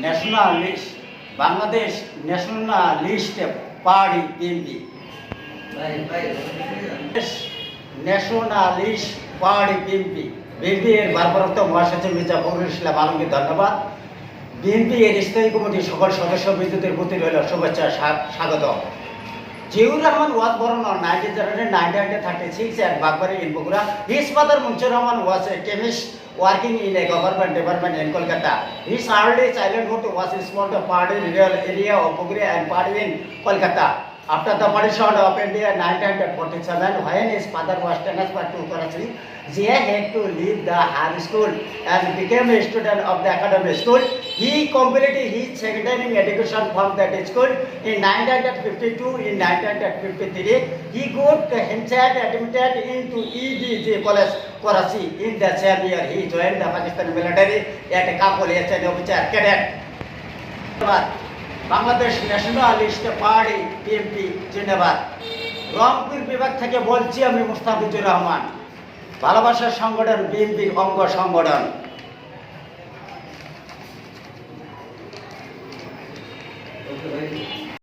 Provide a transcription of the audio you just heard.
Nationalist Bangladesh nationalist party BNP nationalist party BNP এর ভারপ্রাপ্ত মহাসচিব মির্জা ফখরুল ইসলাম আলমকে ধন্যবাদ। বিএনপি এর স্থায়ী কমিটির সকল সদস্য বিদ্যুতের প্রতি রইল শুভেচ্ছা স্বাগত। জিউর Rahman was born on 19 January 1936 at Bagbari in Bogura. His father Munshur Rahman was a chemist working in a government department in Kolkata. His early childhood was in small party rural area of Bogura and party in Kolkata. After the partition of India in 1947, when his father was transferred to Karachi, Zia had to leave the high school and became a student of the academic school. He completed his secondary education from that school in 1952. In 1953, he got himself admitted into EDJ College, Karachi. In the same year, he joined the Pakistani military at Kabul as an officer cadet. Bangladesh nationalist party BNP জিন্দাবাদ। রংপুর বিভাগ থেকে বলছি আমি মুস্তাফিজুর রহমান, ভালোবাসার সংগঠন বিএনপির অঙ্গ সংগঠন।